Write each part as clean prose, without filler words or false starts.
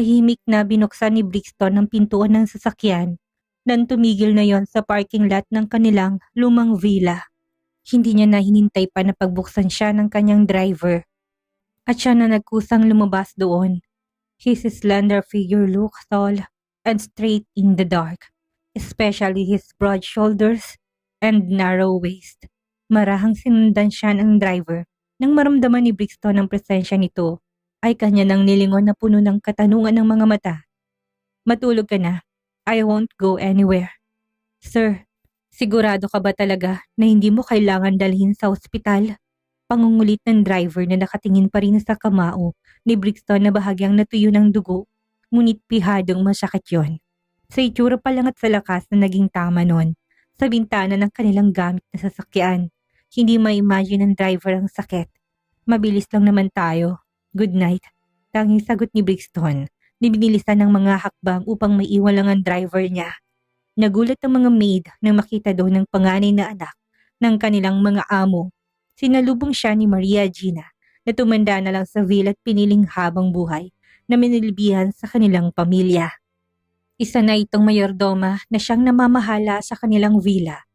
Tahimik na binuksan ni Brixton ang pintuan ng sasakyan nang tumigil na yon sa parking lot ng kanilang lumang villa. Hindi niya na hinintay pa na pagbuksan siya ng kanyang driver. At siya na nagkusang lumabas doon. His slender figure looked tall and straight in the dark, especially his broad shoulders and narrow waist. Marahang sinundan siya ng driver. Nang maramdaman ni Brixton ang presensya nito, ay kanya nang nilingon na puno ng katanungan ng mga mata. Matulog ka na. I won't go anywhere. Sir, sigurado ka ba talaga na hindi mo kailangan dalhin sa ospital? Pangungulit ng driver na nakatingin pa rin sa kamao ni Brixton na bahagyang natuyo ng dugo, ngunit pihadong masakit yon. Sa itsura pa lang at sa lakas na naging tama nun, sa bintana ng kanilang gamit na sasakyan, hindi ma-imagine ng driver ang sakit. Mabilis lang naman tayo. Good night. Tanging sagot ni Brixton, binilisan ng mga hakbang upang maiwan lang ang driver niya. Nagulat ang mga maid nang makita doon ng panganay na anak ng kanilang mga amo. Sinalubong siya ni Maria Gina na tumanda na lang sa villa at piniling habang buhay na minilbihan sa kanilang pamilya. Isa na itong mayordoma na siyang namamahala sa kanilang villa.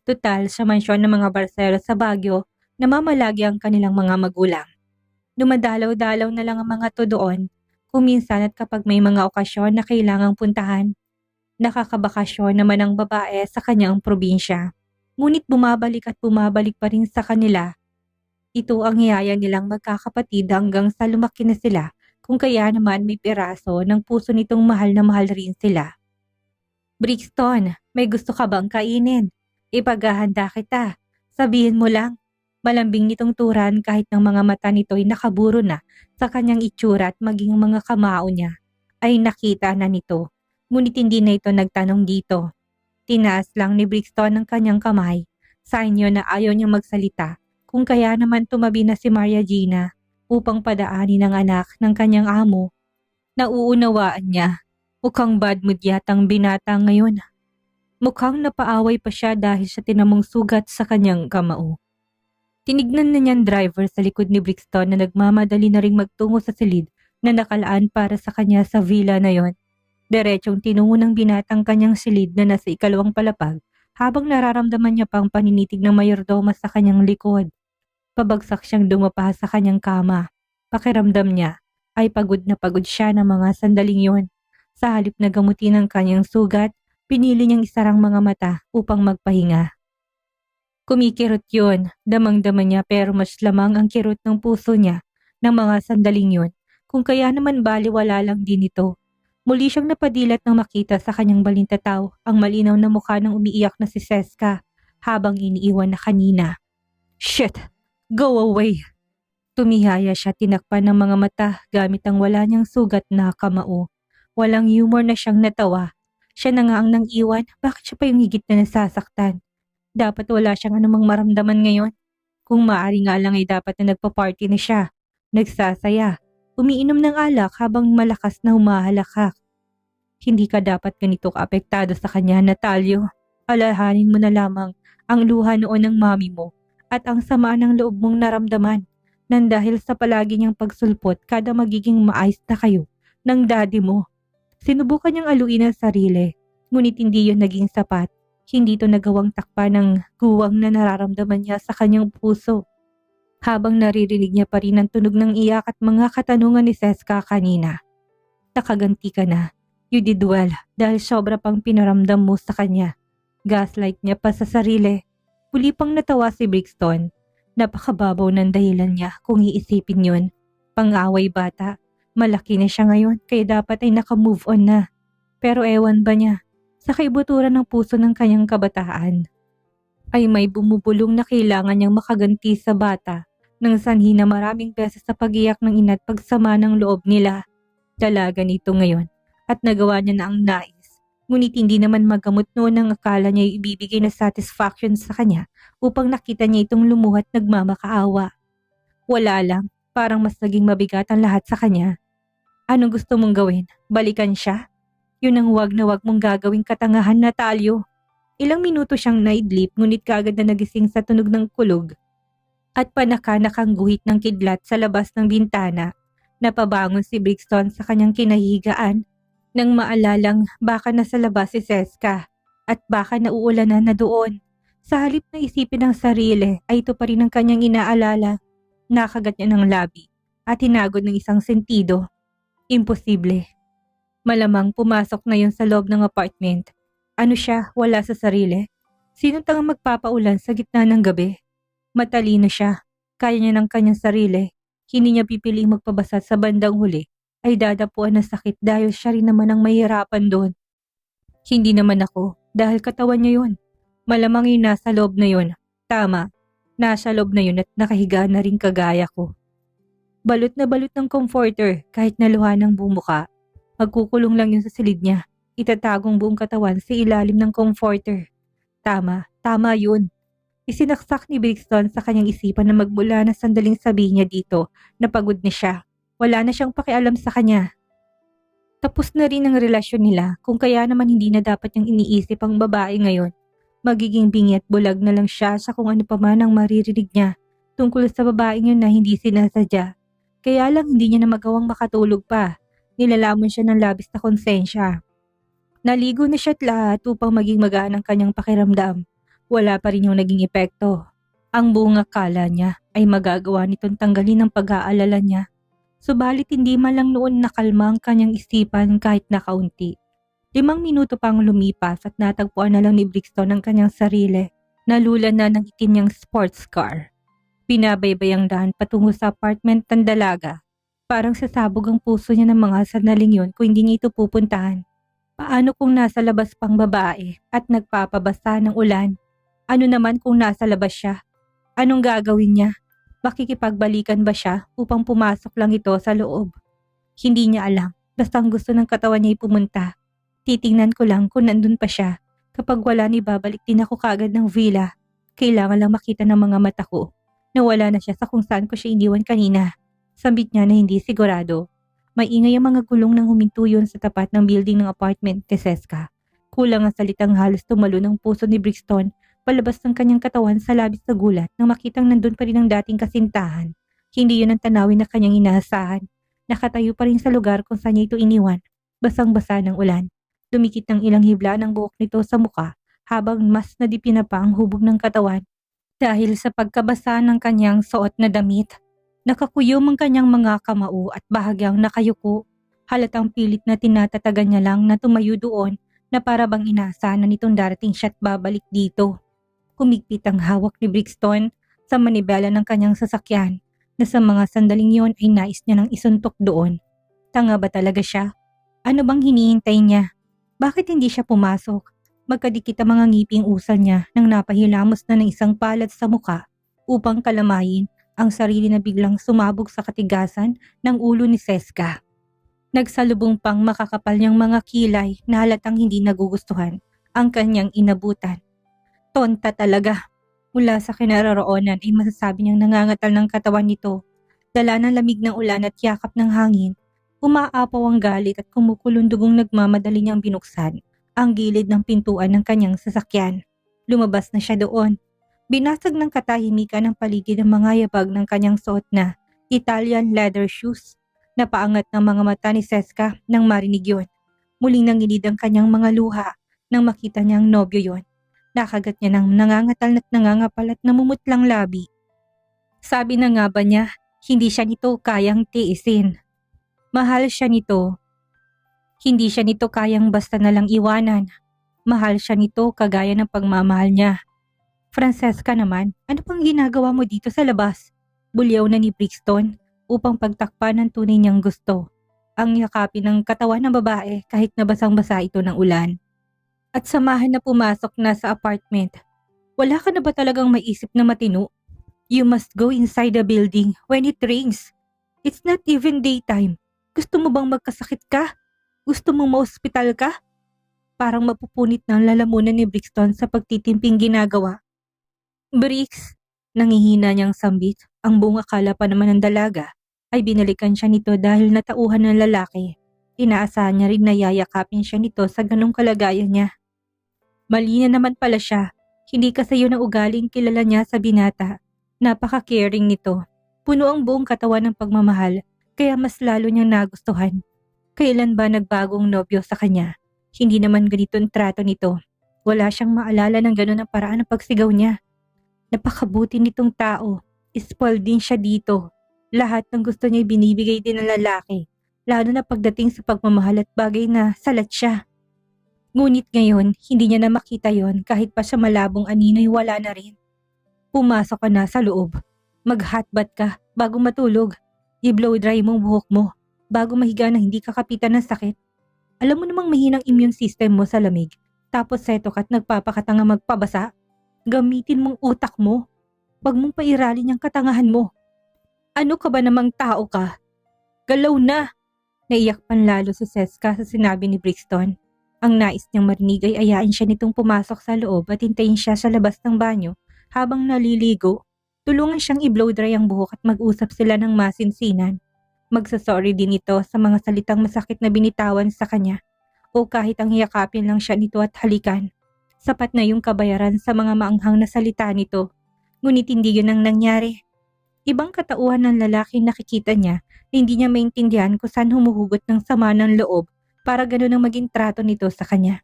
Tutal sa mansyon ng mga Barcelo sa Baguio, namamalagi ang kanilang mga magulang. Dumadalaw-dalaw na lang ang mga to doon kung minsan at kapag may mga okasyon na kailangang puntahan. Nakakabakasyon naman ang babae sa kanyang probinsya. Ngunit bumabalik at bumabalik pa rin sa kanila. Ito ang hiyaya nilang magkakapatid hanggang sa lumaki na sila, kung kaya naman may piraso ng puso nitong mahal na mahal rin sila. Brixton, may gusto ka bang kainin? Ipaghahanda kita. Sabihin mo lang. Malambing nitong turan kahit ng mga mata nito'y nakaburo na sa kanyang itsura at maging mga kamao niya ay nakita na nito. Ngunit hindi na ito nagtanong dito. Tinaas lang ni Brixton ang kanyang kamay. Sign yun na ayaw niyang magsalita, kung kaya naman tumabi na si Maria Gina upang padaanin ang anak ng kanyang amo. Nauunawaan niya. Mukhang bad mood yatang binata ngayon. Mukhang napaaway pa siya dahil sa tinamong sugat sa kanyang kamao. Tinignan na niyang driver sa likod ni Brixton na nagmamadali na ring magtungo sa silid na nakalaan para sa kanya sa villa na yon. Diretsong tinungo ng binatang kanyang silid na nasa ikalawang palapag habang nararamdaman niya pang paninitig ng mayordoma sa kanyang likod. Pabagsak siyang dumapa sa kanyang kama. Pakiramdam niya ay pagod na pagod siya ng mga sandaling yon. Sa halip na gamutin ang kanyang sugat, pinili niyang isarang mga mata upang magpahinga. Kumikirot yun, damang-dama niya pero mas lamang ang kirot ng puso niya ng mga sandaling yun, kung kaya naman baliwala lang din ito. Muli siyang napadilat nang makita sa kanyang balintataw ang malinaw na mukha ng umiiyak na si Seska habang iniiwan na kanina. Shit! Go away! Tumihaya siya, tinakpan ng mga mata gamit ang wala niyang sugat na kamao. Walang humor na siyang natawa. Siya na nga ang nang iwan, bakit siya pa yung higit na nasasaktan? Dapat wala siyang anumang maramdaman ngayon. Kung maaari nga lang ay dapat na nagpa-party na siya. Nagsasaya. Umiinom ng alak habang malakas na humahalakak. Hindi ka dapat ganito kaapektado sa kanya, Natalyo. Alalahanin mo na lamang ang luha noon ng mami mo at ang sama ng loob mong naramdaman nang dahil sa palagi niyang pagsulpot kada magiging maayos na kayo ng daddy mo. Sinubukan niyang aluin ang sarili, ngunit hindi yun naging sapat. Hindi ito nagawang takpan ng guwang na nararamdaman niya sa kanyang puso. Habang naririnig niya pa rin ang tunog ng iyak at mga katanungan ni Seska kanina. Nakaganti ka na. You did well dahil sobra pang pinaramdam mo sa kanya. Gaslight niya pa sa sarili. Muli pang natawa si Brixton. Napakababaw ng dahilan niya kung iisipin yun. Pang-away bata. Malaki na siya ngayon kaya dapat ay naka-move on na. Pero ewan ba niya? Sa kaibuturan ng puso ng kanyang kabataan, ay may bumubulong na kailangan niyang makaganti sa bata nang sanhi na maraming beses sa pag-iyak ng ina at pagsama ng loob nila. Dalaga nito ngayon at nagawa niya na ang nais. Ngunit hindi naman magamot noon ang akala niya ibibigay na satisfaction sa kanya upang nakita niya itong lumuhat nagmamakaawa. Wala lang, parang mas naging mabigat ang lahat sa kanya. Anong gusto mong gawin? Balikan siya? Yun ang wag na wag mong gagawing katangahan, Natalyo. Ilang minuto siyang naidlip ngunit kaagad na nagising sa tunog ng kulog at panaka-nakang guhit ng kidlat sa labas ng bintana. Napabangon si Brixton sa kanyang kinahigaan nang maalalang baka nasa labas si Seska at baka nauulanan na doon. Sa halip na isipin ang sarili ay ito pa rin ang kanyang inaalala. Nakagat niya ng labi at hinagod ng isang sentido. Imposible. Malamang pumasok na yun sa loob ng apartment. Ano siya, wala sa sarili? Sino tangang magpapaulan sa gitna ng gabi? Matalino siya. Kaya niya ng kanyang sarili. Hindi niya pipiling magpabasa sa bandang huli ay dadapuan ng sakit dahil siya rin naman ang mahirapan doon. Hindi naman ako dahil katawan niya yun. Malamang yung nasa loob na yun. Tama, nasa loob na yun at nakahiga na rin kagaya ko. Balot na balot ng comforter kahit naluha ng bumuka. Magkukulong lang yun sa silid niya. Itatagong buong katawan sa ilalim ng comforter. Tama yun. Isinaksak ni Brixton sa kanyang isipan na magmula na sandaling sabihin niya dito na pagod na siya. Wala na siyang pakialam sa kanya. Tapos na rin ang relasyon nila kung kaya naman hindi na dapat niyang iniisip ang babae ngayon. Magiging bingi at bulag na lang siya sa kung ano pa man ang maririnig niya tungkol sa babaeng yun na hindi sinasadya. Kaya lang hindi niya na magawang makatulog pa. Nilalamon siya ng labis na konsensya. Naligo na siya't lahat upang maging magaan ang kanyang pakiramdam. Wala pa rin yung naging epekto. Ang buong akala niya ay magagawa nitong tanggalin ang pag-aalala niya. Subalit hindi man lang noon nakalma ang kanyang isipan kahit na kaunti. 5 minuto pang lumipas at natagpuan na lang ni Brixton ang kanyang sarili. Nalulan na ng itim niyang sports car. Binabaybay ang daan patungo sa apartment ng dalaga. Parang sasabog ang puso niya ng mga sandaling yun kung hindi niya ito pupuntahan. Paano kung nasa labas pang babae at nagpapabasa ng ulan? Ano naman kung nasa labas siya? Anong gagawin niya? Makikipagbalikan ba siya upang pumasok lang ito sa loob? Hindi niya alam. Basta ang gusto ng katawan niya ay pumunta. Titingnan ko lang kung nandun pa siya. Kapag wala ni babalik din ako kagad ng villa. Kailangan lang makita ng mga mata ko na wala na siya sa kung saan ko siya iniwan kanina. Sambit niya na hindi sigurado. Maingay ang mga gulong ng huminto yun sa tapat ng building ng apartment ni Seska. Kulang ang salitang halos tumalo ng puso ni Brixton palabas ng kanyang katawan sa labis na gulat nang makitang nandun pa rin ang dating kasintahan. Hindi yun ang tanawin na kanyang inaasahan. Nakatayo pa rin sa lugar kung saan niya ito iniwan. Basang-basa ng ulan. Dumikit ng ilang hibla ng buhok nito sa muka habang mas nadipina pa ang hubog ng katawan. Dahil sa pagkabasa ng kanyang suot na damit, nakakuyom ang kanyang mga kamao at bahagyang nakayuko. Halatang pilit na tinatatagan niya lang na tumayo doon na para bang inaasahan na nitong darating siya at babalik dito. Kumigpit ang hawak ni Brixton sa manibela ng kanyang sasakyan na sa mga sandaling yon ay nais niya nang isuntok doon. Tanga ba talaga siya? Ano bang hinihintay niya? Bakit hindi siya pumasok? Magkadikit ang mga ngiping usal niya nang napahilamos na ng isang palad sa muka upang kalamayin ang sarili na biglang sumabog sa katigasan ng ulo ni Seska. Nagsalubong pang makakapal niyang mga kilay na halatang hindi nagugustuhan ang kanyang inabutan. Tonta talaga. Mula sa kinaroroonan ay masasabi niyang nangangatal ng katawan nito. Dala ng lamig ng ulan at yakap ng hangin. Umaapaw ang galit at kumukulong dugong nagmamadali niyang binuksan ang gilid ng pintuan ng kanyang sasakyan. Lumabas na siya doon. Binasag ng katahimikan ang paligid ng mga yabag ng kanyang suot na Italian leather shoes. Napaangat ng mga mata ni Seska nang marinig yun. Muling nangilid ang kanyang mga luha nang makita niyang nobyo yon. Nakagat niya ng nangangatal at nangangapal at namumutlang labi. Sabi na nga ba niya, hindi siya nito kayang tiisin. Mahal siya nito. Hindi siya nito kayang basta na lang iwanan. Mahal siya nito kagaya ng pagmamahal niya. Francesca naman, ano pang ginagawa mo dito sa labas? Bulyaw na ni Brixton upang pagtakpan ng tunay niyang gusto. Ang yakapin ng katawan ng babae kahit na basang-basa ito ng ulan. At samahan na pumasok na sa apartment. Wala ka na ba talagang maisip na matino? You must go inside the building when it rains. It's not even daytime. Gusto mo bang magkasakit ka? Gusto mong ma-hospital ka? Parang mapupunit na ang lalamunan ni Brixton sa pagtitimping ginagawa. Brix, nangihina niyang sambit. Ang buong akala pa naman ng dalaga ay binalikan siya nito dahil natauhan ng lalaki. Inaasahan niya rin na yayakapin siya nito sa ganong kalagayan niya. Mali na naman pala siya. Hindi kasi yun ang ugaling kilala niya sa binata. Napaka-caring nito. Puno ang buong katawan ng pagmamahal kaya mas lalo niyang nagustuhan. Kailan ba nagbagong nobyo sa kanya? Hindi naman ganito ang trato nito. Wala siyang maalala ng gano'n ang paraan ng pagsigaw niya. Napakabuti nitong tao. Spoiled din siya dito. Lahat ng gusto niya binibigay din ng lalaki. Lalo na pagdating sa pagmamahal at bagay na salat siya. Ngunit ngayon, hindi niya na makita yon kahit pa sa malabong anino'y wala na rin. Pumasok ka na sa loob. Mag-hotbath ka bago matulog. I-blow dry mong buhok mo bago mahiga na hindi ka kapitan ng sakit. Alam mo namang mahinang immune system mo sa lamig. Tapos seto ka't nagpapakatanga magpabasa. Gamitin mong utak mo. Huwag mong pairalin ang katangahan mo. Ano ka ba namang tao ka? Galaw na! Naiyak panlalo si Seska sa sinabi ni Brixton. Ang nais niyang marinig ay ayain siya nitong pumasok sa loob at hintayin siya sa labas ng banyo habang naliligo. Tulungan siyang i-blow dry ang buhok at mag-usap sila ng masinsinan. Magsasorry din ito sa mga salitang masakit na binitawan sa kanya o kahit ang hiyakapin lang siya nito at halikan. Sapat na yung kabayaran sa mga maanghang na salita nito. Ngunit hindi yun ang nangyari. Ibang katauhan ng lalaki nakikita niya na hindi niya maintindihan kung saan humuhugot ng sama ng loob para gano'n ang maging trato nito sa kanya.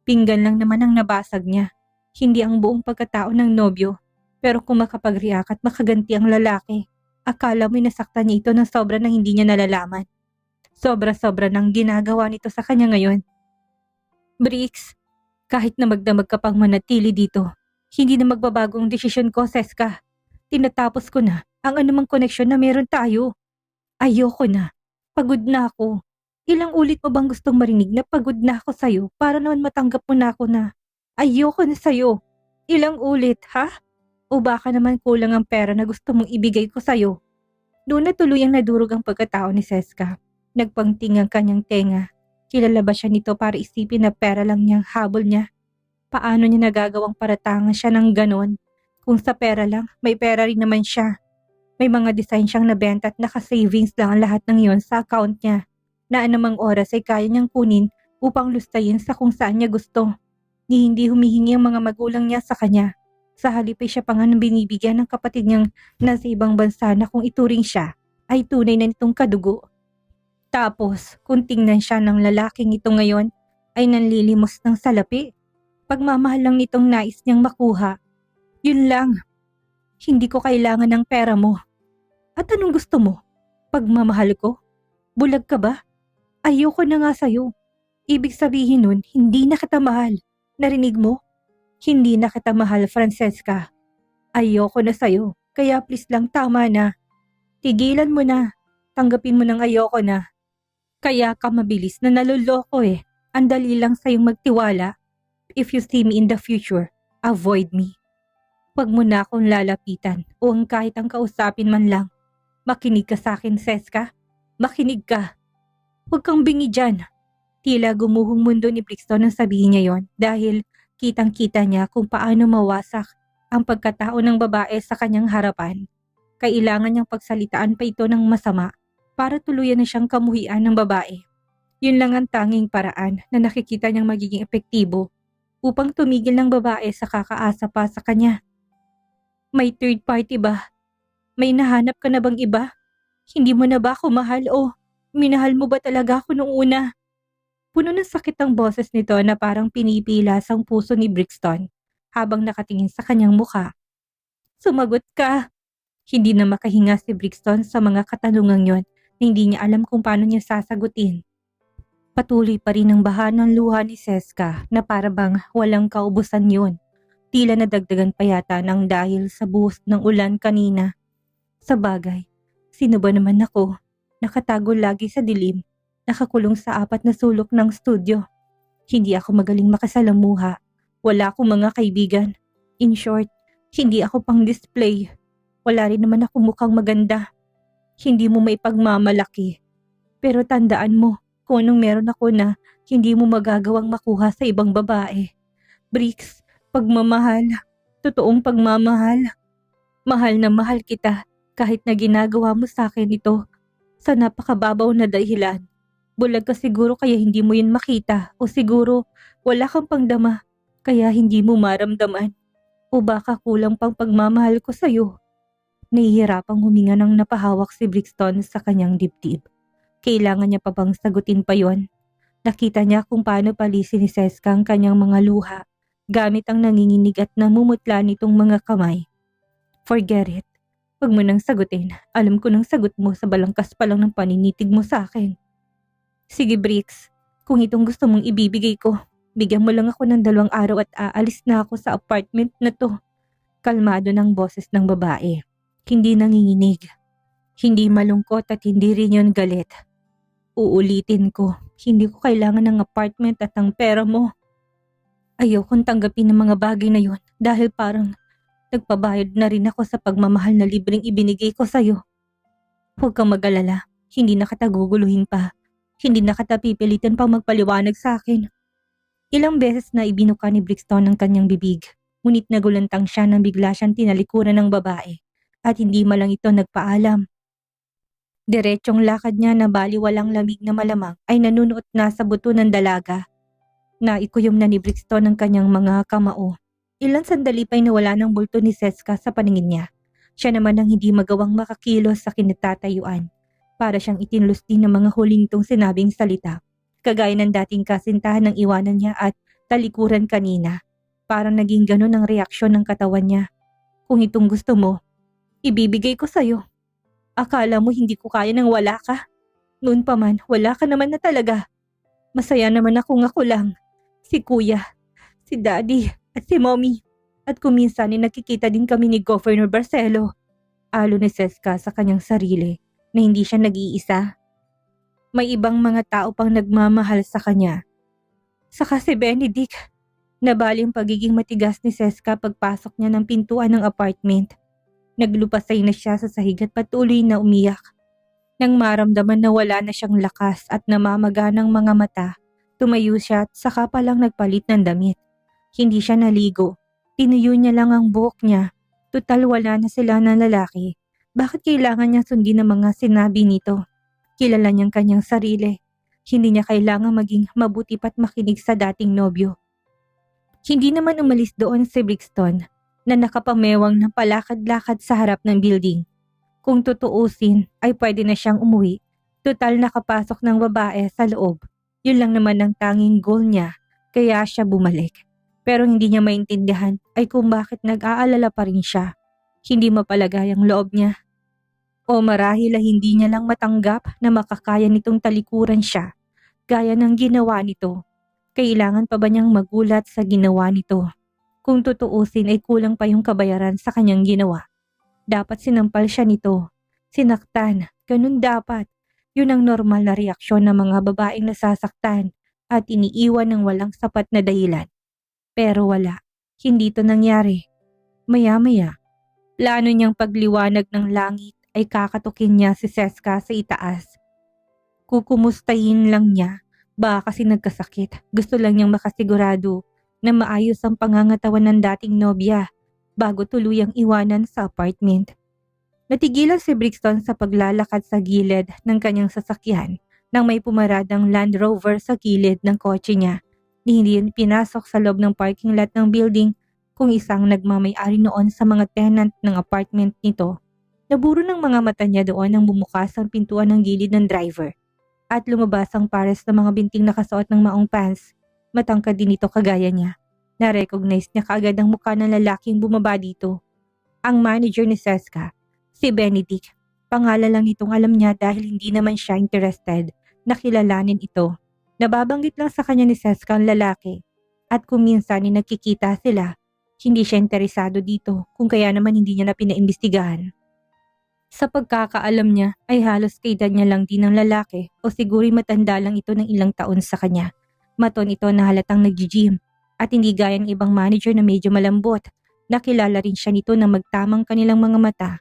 Pinggan lang naman ang nabasag niya. Hindi ang buong pagkatao ng nobyo. Pero kung makapag-react at makaganti ang lalaki, akala mo'y nasaktan niya ito ng sobra na hindi niya nalalaman. Sobra-sobra nang ginagawa nito sa kanya ngayon. Brix, kahit na magdamag ka pang manatili dito, hindi na magbabagong desisyon ko, Seska. Tinatapos ko na ang anumang koneksyon na meron tayo. Ayoko na. Pagod na ako. Ilang ulit mo bang gustong marinig na pagod na ako sa'yo para naman matanggap mo na ako na ayoko na sa'yo? Ilang ulit, ha? O baka naman kulang ang pera na gusto mong ibigay ko sa'yo? Doon na tuluyang nadurog ang pagkatao ni Seska. Nagpangting ang kanyang tenga. Kilala ba siya nito para isipin na pera lang niyang habol niya? Paano niya nagagawang paratangan siya ng ganon? Kung sa pera lang, may pera rin naman siya. May mga design siyang nabenta at naka-savings lang ang lahat ng yon sa account niya na anumang oras ay kaya niyang kunin upang lustayin sa kung saan niya gusto. Ni hindi humihingi ang mga magulang niya sa kanya. Sa halip ay siya pa nga nang binibigyan ng kapatid niyang nasa ibang bansa na kung ituring siya ay tunay na nitong kadugo. Tapos, kung tingnan siya ng lalaking ito ngayon, ay nanlilimos ng salapi. Pagmamahal lang nitong nais niyang makuha. Yun lang. Hindi ko kailangan ng pera mo. At anong gusto mo? Pagmamahal ko? Bulag ka ba? Ayoko na nga sa'yo. Ibig sabihin nun, hindi na kita mahal. Narinig mo? Hindi na kita mahal, Francesca. Ayoko na sa'yo. Kaya please lang, tama na. Tigilan mo na. Tanggapin mo ng ayoko na. Kaya ka mabilis na naloloko eh. Ang dali lang sa'yong magtiwala. If you see me in the future, avoid me. Huwag mo na akong lalapitan o ang kahit ang kausapin man lang. Makinig ka sa akin, Seska. Makinig ka. Huwag kang bingi dyan. Tila gumuhong mundo ni Brixton nang sabihin niya yon dahil kitang-kita niya kung paano mawasak ang pagkatao ng babae sa kanyang harapan. Kailangan niyang pagsalitaan pa ito ng masama para tuluyan na siyang kamuhian ng babae. Yun lang ang tanging paraan na nakikita niyang magiging epektibo upang tumigil ng babae sa kakaasa pa sa kanya. May third party ba? May nahanap ka na bang iba? Hindi mo na ba ako mahal o minahal mo ba talaga ako noong una? Puno ng sakit ang boses nito na parang pinipilas ang puso ni Brixton habang nakatingin sa kanyang mukha. Sumagot ka. Hindi na makahinga si Brixton sa mga katanungang yon na hindi niya alam kung paano niya sasagutin. Patuloy pa rin ang baha ng luha ni Seska na parabang walang kaubusan yun. Tila nadagdagan pa yata ng dahil sa buhos ng ulan kanina. Sa bagay, sino ba naman ako? Nakatago lagi sa dilim, nakakulong sa 4 na sulok ng studio. Hindi ako magaling makasalamuha. Wala akong mga kaibigan. In short, hindi ako pang display. Wala rin naman ako mukhang maganda. Hindi mo maipagmamalaki. Pero tandaan mo kung anong meron ako na hindi mo magagawang makuha sa ibang babae. Brix, pagmamahal. Totoong pagmamahal. Mahal na mahal kita kahit na ginagawa mo sa akin ito sa napakababaw na dahilan. Bulag ka siguro kaya hindi mo yun makita o siguro wala kang pangdama kaya hindi mo maramdaman o baka kulang pang pagmamahal ko sa'yo. Nahihirapang huminga nang napahawak si Brixton sa kanyang dibdib. Kailangan niya pa bang sagutin pa yon? Nakita niya kung paano palisin ni Seska ang kanyang mga luha gamit ang nanginginig at namumutla nitong mga kamay. Forget it. Huwag mo nang sagutin. Alam ko nang sagot mo sa balangkas pa lang ng paninitig mo sa akin. Sige Brix, kung itong gusto mong ibibigay ko, bigyan mo lang ako ng 2 araw at aalis na ako sa apartment na to. Kalmado ng boses ng babae. Hindi nanginginig. Hindi malungkot at hindi rin yon galit. Uulitin ko, hindi ko kailangan ng apartment at ang pera mo. Ayaw kong tanggapin ng mga bagay na yon dahil parang nagpabayad na rin ako sa pagmamahal na libreng ibinigay ko sa'yo. Huwag kang mag-alala, hindi na kita guguluhin pa. Hindi na kita pipilitin pang magpaliwanag sa akin. Ilang beses na ibinuka ni Brixton ang kanyang bibig, ngunit nagulantang siya nang bigla siyang tinalikuran ng babae at hindi malang ito nagpaalam. Diretsong lakad niya na baliwalang lamig na malamang ay nanunuot na sa buto ng dalaga. Naikuyom na ni Brixton ang kanyang mga kamao. Ilang sandali pa'y nawala ng bulto ni Seska sa paningin niya. Siya naman ang hindi magawang makakilos sa kinatatayuan. Para siyang itinlos din ng mga huling nitong sinabing salita. Kagaya ng dating kasintahan ng iwanan niya at talikuran kanina. Parang naging ganun ang reaksyon ng katawan niya. Kung itong gusto mo, ibibigay ko sa'yo. Akala mo hindi ko kaya nang wala ka? Noon pa man, wala ka naman na talaga. Masaya naman akong ako lang. Si kuya, si daddy, at si mommy. At kuminsan ay nakikita din kami ni Governor Barcelo. Alo ni Seska sa kanyang sarili na hindi siya nag-iisa. May ibang mga tao pang nagmamahal sa kanya. Saka si Benedict. Nabali ang pagiging matigas ni Seska pagpasok niya ng pintuan ng apartment. Naglupasay na siya sa sahig at patuloy na umiyak. Nang maramdaman na wala na siyang lakas at namamaganang mga mata, tumayo siya at saka palang nagpalit ng damit. Hindi siya naligo. Tinuyo niya lang ang buhok niya. Tutal wala na sila ng lalaki. Bakit kailangan niya sundin ang mga sinabi nito? Kilala niyang kanyang sarili. Hindi niya kailangan maging mabuti pa't makinig sa dating nobyo. Hindi naman umalis doon si Brixton na nakapamewang na palakad-lakad sa harap ng building. Kung tutuusin ay pwede na siyang umuwi. Tutal nakapasok ng babae sa loob. Yun lang naman ang tanging goal niya, kaya siya bumalik. Pero hindi niya maintindihan ay kung bakit nag-aalala pa rin siya. Hindi mapalagay ang loob niya. O marahil ay hindi niya lang matanggap na makakaya nitong talikuran siya, gaya ng ginawa nito. Kailangan pa ba niyang magulat sa ginawa nito? Kung tutuusin ay kulang pa yung kabayaran sa kanyang ginawa. Dapat sinampal siya nito. Sinaktan, ganun dapat. Yun ang normal na reaksyon ng mga babaeng nasasaktan at iniiwan ng walang sapat na dahilan. Pero wala, hindi ito nangyari. Maya-maya, plano niyang pagliwanag ng langit ay kakatukin niya si Seska sa itaas. Kukumustahin lang niya, baka kasi nagkasakit. Gusto lang niyang makasigurado na maayos ang pangangatawan ng dating nobya bago tuluyang iwanan sa apartment. Natigilan si Brixton sa paglalakad sa gilid ng kanyang sasakyan nang may pumaradang Land Rover sa gilid ng kotse niya. Hindi yun pinasok sa loob ng parking lot ng building kung isang nagmamay-ari noon sa mga tenant ng apartment nito. Naburo ng mga mata niya doon nang bumukas ang pintuan ng gilid ng driver at lumabas ang pares ng mga binting nakasuot ng maong pants. Matangkad din ito kagaya niya. Na-recognize niya kaagad ang mukha ng lalaking bumaba dito. Ang manager ni Seska, si Benedict. Pangalan lang nitong alam niya dahil hindi naman siya interested na kilalanin ito. Nababanggit lang sa kanya ni Seska ang lalaki at kung minsan ni nagkikita sila, hindi siya interesado dito kung kaya naman hindi niya na pinaimbestigahan. Sa pagkakaalam niya ay halos kaedad niya lang din ng lalaki o siguro'y matanda lang ito ng ilang taon sa kanya. Maton ito na halatang nag-gym at hindi gaya ng ibang manager na medyo malambot. Nakilala rin siya nito na magtamang kanilang mga mata.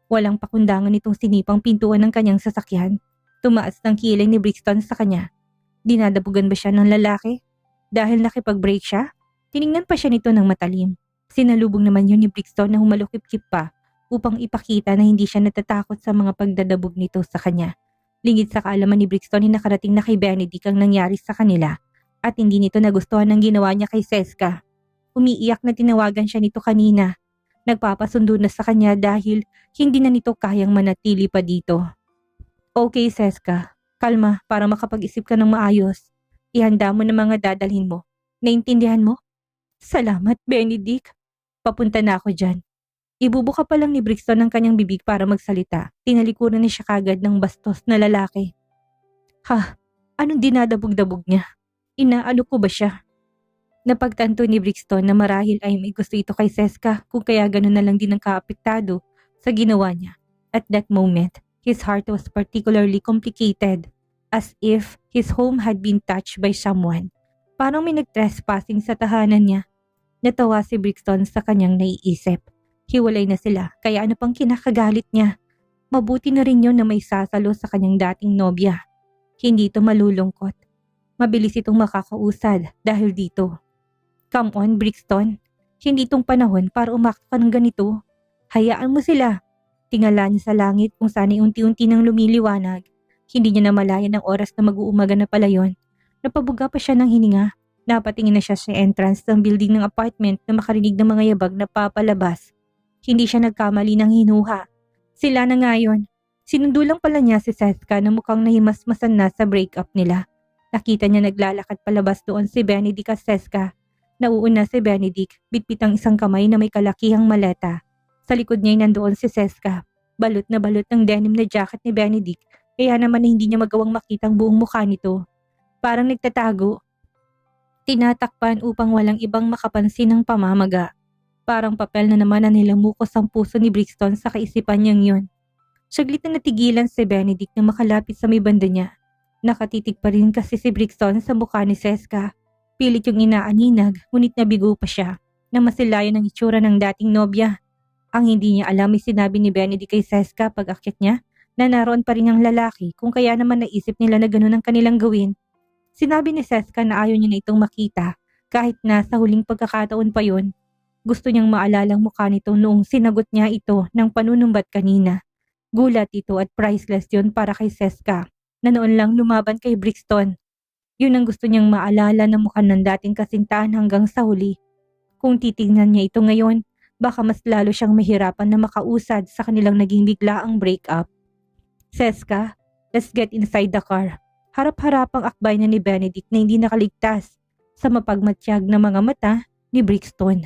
Walang pakundangan nitong sinipang pintuan ng kanyang sasakyan. Tumaas ng kilay ni Brixton sa kanya. Dinadabugan ba siya ng lalaki? Dahil nakipag-break siya? Tiningnan pa siya nito ng matalim. Sinalubong naman yun ni Brixton na humalukip-kip pa upang ipakita na hindi siya natatakot sa mga pagdadabog nito sa kanya. Lingid sa kaalaman ni Brixton ay nakarating na kay Benedict ang nangyari sa kanila at hindi nito nagustuhan ang ginawa niya kay Seska. Umiiyak na tinawagan siya nito kanina. Nagpapasundo na sa kanya dahil hindi na nito kayang manatili pa dito. Okay, Seska. Kalma para makapag-isip ka ng maayos. Ihanda mo na mga dadalhin mo. Naintindihan mo? Salamat, Benedict. Papunta na ako dyan. Ibubuka pa lang ni Brixton ang kanyang bibig para magsalita. Tinalikuran niya siya kagad ng bastos na lalaki. Ha? Anong dinadabog-dabog niya? Inaano ko ba siya? Napagtanto ni Brixton na marahil ay may gusto ito kay Seska kung kaya gano'n na lang din ang kaapektado sa ginawa niya. At that moment, his heart was particularly complicated, as if his home had been touched by someone. Parang may nag-trespassing sa tahanan niya. Natawa si Brixton sa kanyang naiisip. Hiwalay na sila, kaya ano pang kinakagalit niya? Mabuti na rin yun na may sasalo sa kanyang dating nobya. Hindi ito malulungkot. Mabilis itong makakausad dahil dito. Come on, Brixton. Hindi itong panahon para umakto ka ng ganito. Hayaan mo sila. Tingala niya sa langit kung sana'y unti-unti nang lumiliwanag. Hindi niya namalayan ang oras na mag-uumaga na pala yon. Napabuga pa siya ng hininga. Napatingin na siya sa entrance ng building ng apartment na makarinig ng mga yabag na papalabas. Hindi siya nagkamali ng hinuha. Sila na nga yun. Sinundo lang pala niya si Seska na mukhang nahimasmasan na sa breakup nila. Nakita niya naglalakad palabas doon si Benedict at Seska. Nauuna si Benedict, bitbit ang isang kamay na may kalakihang maleta. Sa likod niya ay nandoon si Seska. Balot na balot ng denim na jacket ni Benedict, kaya naman hindi niya magawang makita ang buong mukha nito. Parang nagtatago. Tinatakpan upang walang ibang makapansin ng pamamaga. Parang papel na naman na nilamukos ang puso ni Brixton sa kaisipan niyang yun. Saglit na natigilan si Benedict na makalapit sa may banda niya. Nakatitig pa rin kasi si Brixton sa mukha ni Seska. Pilit yung inaaninag, ngunit nabigo pa siya na masilayan ang itsura ng dating nobya. Ang hindi niya alam ay sinabi ni Benedict kay Seska pag akyat niya na naroon pa rin ang lalaki kung kaya naman naisip nila na ganun ang kanilang gawin. Sinabi ni Seska na ayaw niya na itong makita kahit na sa huling pagkakataon pa yon. Gusto niyang maalalang mukha nito noong sinagot niya ito ng panunumbat kanina. Gulat ito at priceless yon para kay Seska na noon lang lumaban kay Brixton. Yun ang gusto niyang maalala na mukha ng dating kasintahan hanggang sa huli. Kung titingnan niya ito ngayon, baka mas lalo siyang mahirapan na makausad sa kanilang naging biglaang breakup. Seska, let's get inside the car. Harap-harapang akbay na ni Benedict na hindi nakaligtas sa mapagmatyag na mga mata ni Brixton.